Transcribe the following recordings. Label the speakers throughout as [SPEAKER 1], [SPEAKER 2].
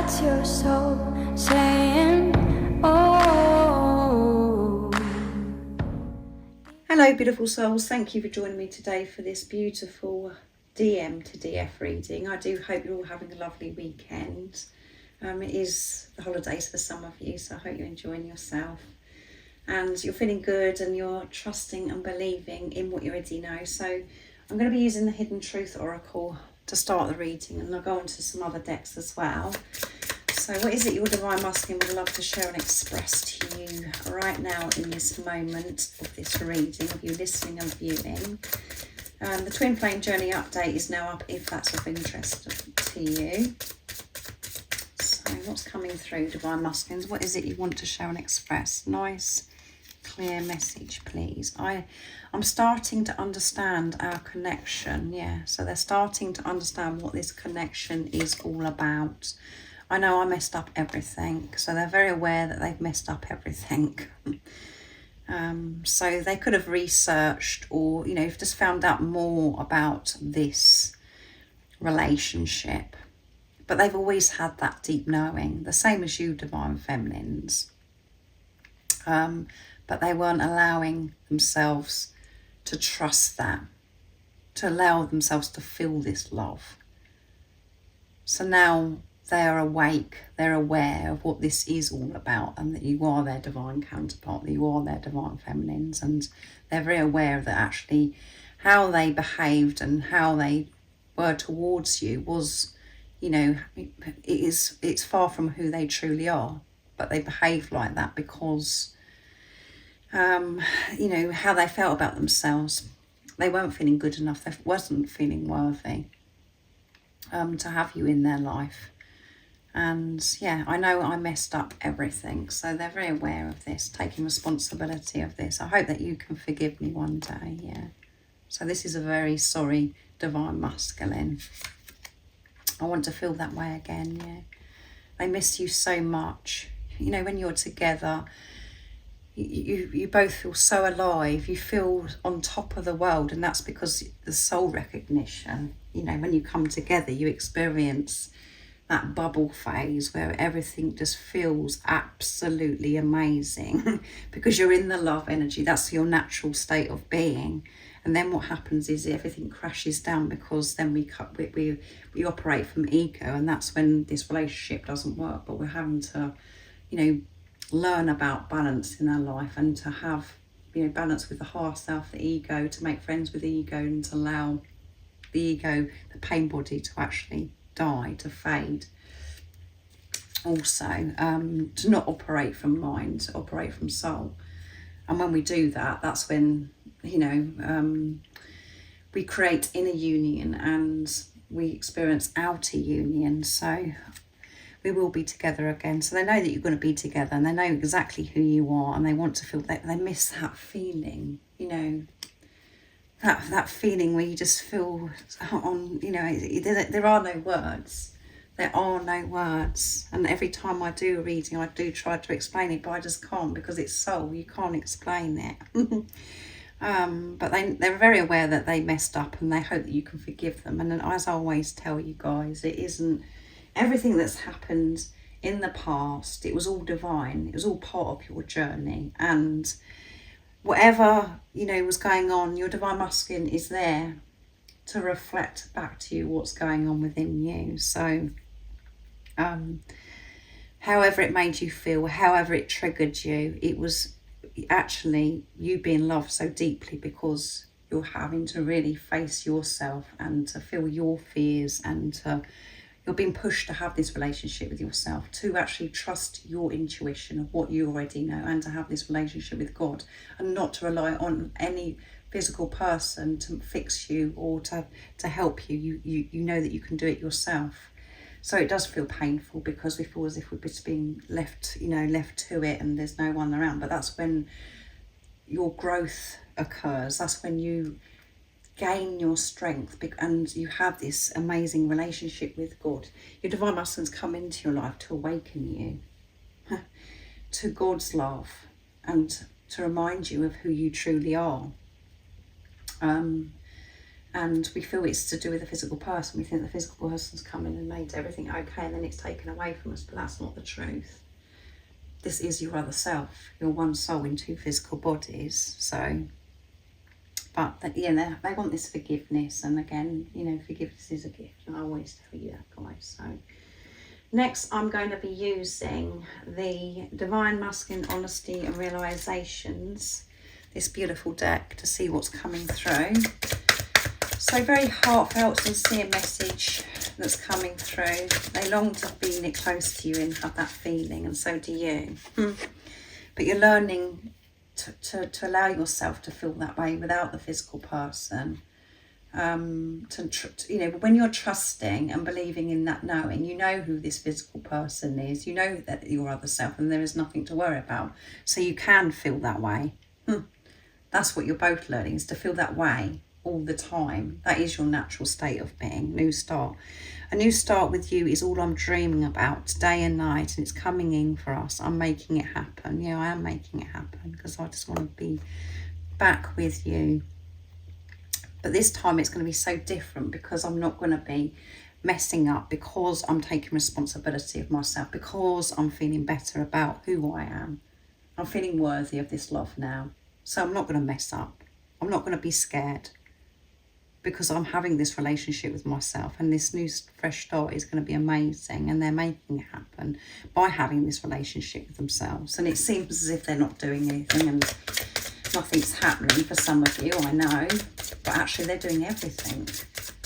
[SPEAKER 1] That's your soul saying, oh.
[SPEAKER 2] Hello beautiful souls, thank you for joining me today for this beautiful DM to DF reading. I do hope you're all having a lovely weekend. It is the holidays for some of you, so I hope you're enjoying yourself and you're feeling good and you're trusting and believing in what you already know. So I'm going to be using the Hidden Truth Oracle to start the reading, and I'll go on to some other decks as well. So what is it your Divine Masculine would love to share and express to you right now in this moment of this reading, of you listening and viewing? The Twin Flame Journey update is now up if that's of interest to you. So what's coming through, Divine Masculines? What is it you want to share and express? Nice, clear message, please. I'm starting to understand our connection. Yeah, so they're starting to understand what this connection is all about. I know I messed up everything, so they're very aware that they've messed up everything. So they could have researched or, you know, just found out more about this relationship. But they've always had that deep knowing, the same as you, Divine Feminines. But they weren't allowing themselves to trust that, to allow themselves to feel this love. So now they are awake, they're aware of what this is all about, and that you are their divine counterpart, that you are their divine feminines, and they're very aware that actually how they behaved and how they were towards you was, you know, it's far from who they truly are, but they behaved like that because you know, how they felt about themselves. They weren't feeling good enough, they wasn't feeling worthy to have you in their life. And yeah, I know I messed up everything, so they're very aware of this, taking responsibility of this. I hope that you can forgive me one day. Yeah, so this is a very sorry Divine Masculine. I want to feel that way again. Yeah, they miss you so much. You know, when you're together, you both feel so alive, you feel on top of the world, and that's because the soul recognition, you know, when you come together you experience that bubble phase where everything just feels absolutely amazing because you're in the love energy. That's your natural state of being. And then what happens is everything crashes down, because then we operate from ego, and that's when this relationship doesn't work. But we're having to, you know, learn about balance in our life, and to have, you know, balance with the higher self, the ego, to make friends with the ego, and to allow the ego, the pain body, to actually die, to fade. Also, to not operate from mind, to operate from soul. And when we do that, that's when, you know, we create inner union and we experience outer union. So we will be together again. So they know that you're going to be together, and they know exactly who you are, and they want to feel that. They miss that feeling, you know, that feeling where you just feel on, you know, there are no words. There are no words. And every time I do a reading, I do try to explain it, but I just can't, because it's soul. You can't explain it. But they're very aware that they messed up, and they hope that you can forgive them. And as I always tell you guys, it isn't everything that's happened in the past. It was all divine. It was all part of your journey. And whatever, you know, was going on, your Divine Masculine is there to reflect back to you what's going on within you. So however it made you feel, however it triggered you, it was actually you being loved so deeply, because you're having to really face yourself and to feel your fears, and you're being pushed to have this relationship with yourself, to actually trust your intuition of what you already know, and to have this relationship with God, and not to rely on any physical person to fix you or to help you. You know that you can do it yourself. So it does feel painful, because we feel as if we're just being left, you know, left to it, and there's no one around. But that's when your growth occurs. That's when you gain your strength, and you have this amazing relationship with God. Your Divine Masculines come into your life to awaken you to God's love, and to remind you of who you truly are. and we feel it's to do with the physical person. We think the physical person's come in and made everything okay, and then it's taken away from us, but that's not the truth. This is your other self. You're one soul in two physical bodies. So, but yeah, they want this forgiveness, and again, you know, forgiveness is a gift, and I always tell you that, guys. So next, I'm going to be using the Divine Masculine Honesty and Realizations, this beautiful deck, to see what's coming through. So very heartfelt, sincere message that's coming through. They long to be close to you and have that feeling, and so do you. But you're learning to allow yourself to feel that way without the physical person. You know, when you're trusting and believing in that knowing, you know who this physical person is, you know that your other self, and there is nothing to worry about. So you can feel that way. That's what you're both learning, is to feel that way all the time. That is your natural state of being. New start. A new start with you is all I'm dreaming about day and night, and it's coming in for us. I'm making it happen. Yeah, I am making it happen, because I just want to be back with you. But this time it's going to be so different, because I'm not going to be messing up, because I'm taking responsibility of myself, because I'm feeling better about who I am. I'm feeling worthy of this love now. So I'm not going to mess up. I'm not going to be scared, because I'm having this relationship with myself, and this new fresh start is going to be amazing, and they're making it happen by having this relationship with themselves. And it seems as if they're not doing anything and nothing's happening for some of you, I know, but actually they're doing everything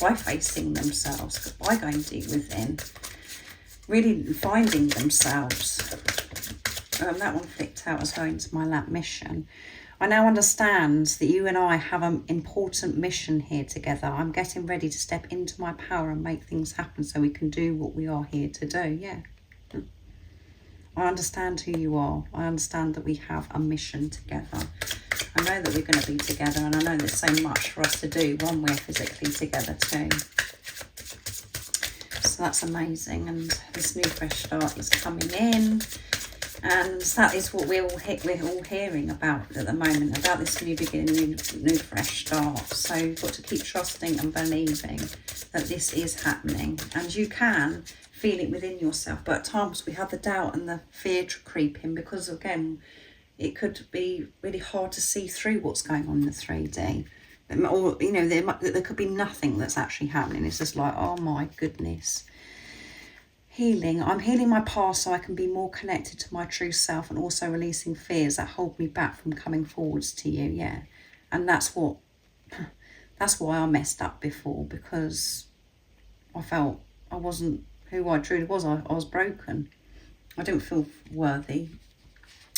[SPEAKER 2] by facing themselves, by going deep within, really finding themselves. That one flicked out as going to my lap mission. I now understand that you and I have an important mission here together. I'm getting ready to step into my power and make things happen so we can do what we are here to do. Yeah. I understand who you are. I understand that we have a mission together. I know that we're going to be together, and I know there's so much for us to do when we're physically together too. So that's amazing, and this new fresh start is coming in. And that is what we're all hearing about at the moment, about this new beginning, new fresh start. So you've got to keep trusting and believing that this is happening. And you can feel it within yourself. But at times we have the doubt and the fear to creep in, because, again, it could be really hard to see through what's going on in the 3D. Or, you know, there could be nothing that's actually happening. It's just like, oh, my goodness. Healing. I'm healing my past so I can be more connected to my true self, and also releasing fears that hold me back from coming forwards to you. Yeah. And that's why I messed up before, because I felt I wasn't who I truly was. I was broken. I didn't feel worthy,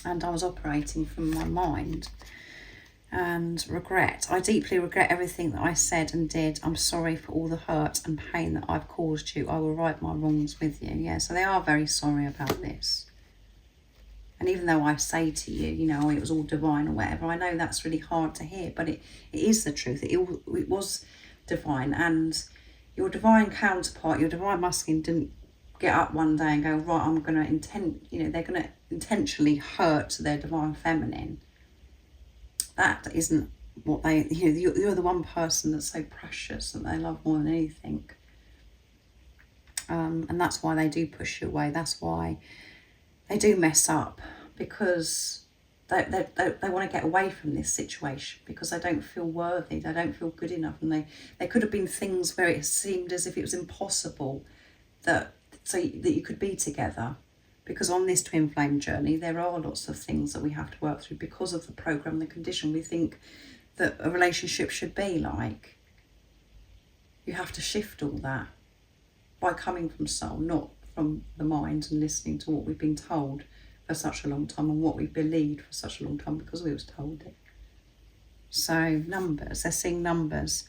[SPEAKER 2] and I was operating from my mind. And regret. I deeply regret everything that I said and did. I'm sorry for all the hurt and pain that I've caused you. I will right my wrongs with you. Yeah, so they are very sorry about this. And even though I say to you, you know, it was all divine or whatever, I know that's really hard to hear, but it is the truth. It was divine, and your divine counterpart, your divine masculine, didn't get up one day and go, right, I'm going to they're going to intentionally hurt their divine feminine. That isn't what they, you know, you're the one person that's so precious that they love more than anything. And that's why they do push you away. That's why they do mess up, because they want to get away from this situation, because they don't feel worthy. They don't feel good enough. And there could have been things where it seemed as if it was impossible that you could be together. Because on this twin flame journey, there are lots of things that we have to work through because of the program, the condition we think that a relationship should be like. You have to shift all that by coming from soul, not from the mind and listening to what we've been told for such a long time, and what we believed for such a long time because we was told it. So numbers, they're seeing numbers.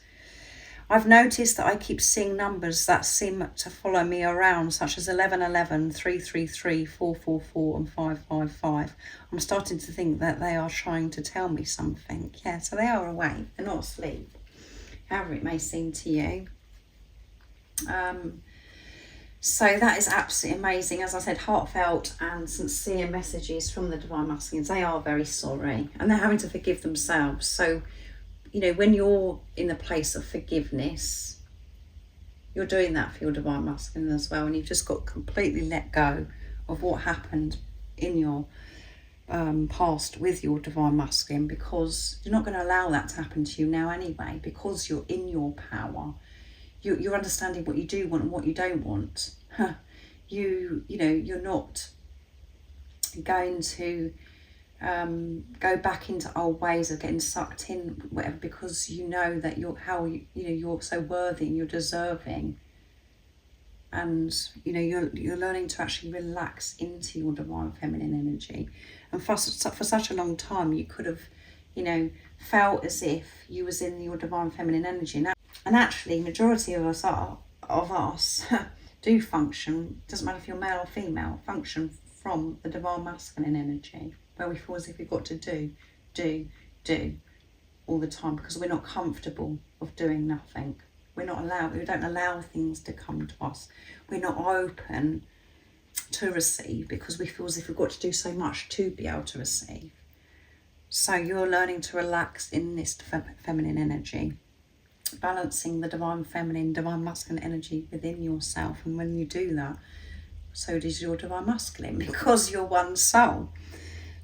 [SPEAKER 2] I've noticed that I keep seeing numbers that seem to follow me around, such as 1111, 333, 444 and 555. I'm starting to think that they are trying to tell me something. Yeah, so they are awake. They're not asleep, however it may seem to you. So that is absolutely amazing. As I said, heartfelt and sincere messages from the Divine Masculines. They are very sorry, and they're having to forgive themselves. So you know, when you're in a place of forgiveness, you're doing that for your divine masculine as well, and you've just got to completely let go of what happened in your past with your divine masculine, because you're not going to allow that to happen to you now anyway, because you're in your power. You're understanding what you do want and what you don't want. You know, you're not going to go back into old ways of getting sucked in, whatever, because you know that you're so worthy and you're deserving, and you know you're learning to actually relax into your divine feminine energy. And for such a long time, you could have, you know, felt as if you was in your divine feminine energy. And actually, majority of us do function. Doesn't matter if you're male or female. Function from the divine masculine energy, where we feel as if we've got to do all the time, because we're not comfortable of doing nothing. We don't allow things to come to us. We're not open to receive, because we feel as if we've got to do so much to be able to receive. So you're learning to relax in this feminine energy, balancing the divine feminine, divine masculine energy within yourself. And when you do that, so does your divine masculine, because you're one soul.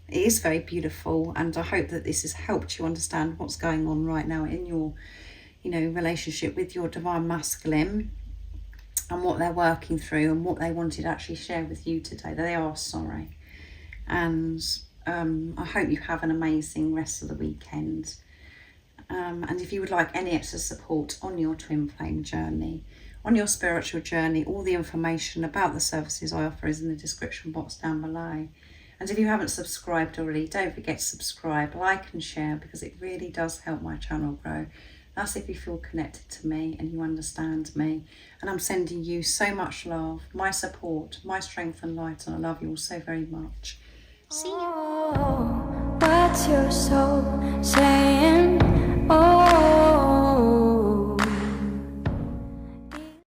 [SPEAKER 2] It is very beautiful, and I hope that this has helped you understand what's going on right now in your, you know, relationship with your divine masculine, and what they're working through, and what they wanted to actually share with you today. They are sorry. And I hope you have an amazing rest of the weekend. And if you would like any extra support on your twin flame journey, on your spiritual journey, all the information about the services I offer is in the description box down below. And if you haven't subscribed already, don't forget to subscribe, like and share, because it really does help my channel grow. That's if you feel connected to me and you understand me. And I'm sending you so much love, my support, my strength and light, and I love you all so very much. See you.
[SPEAKER 1] Oh, what's your soul saying?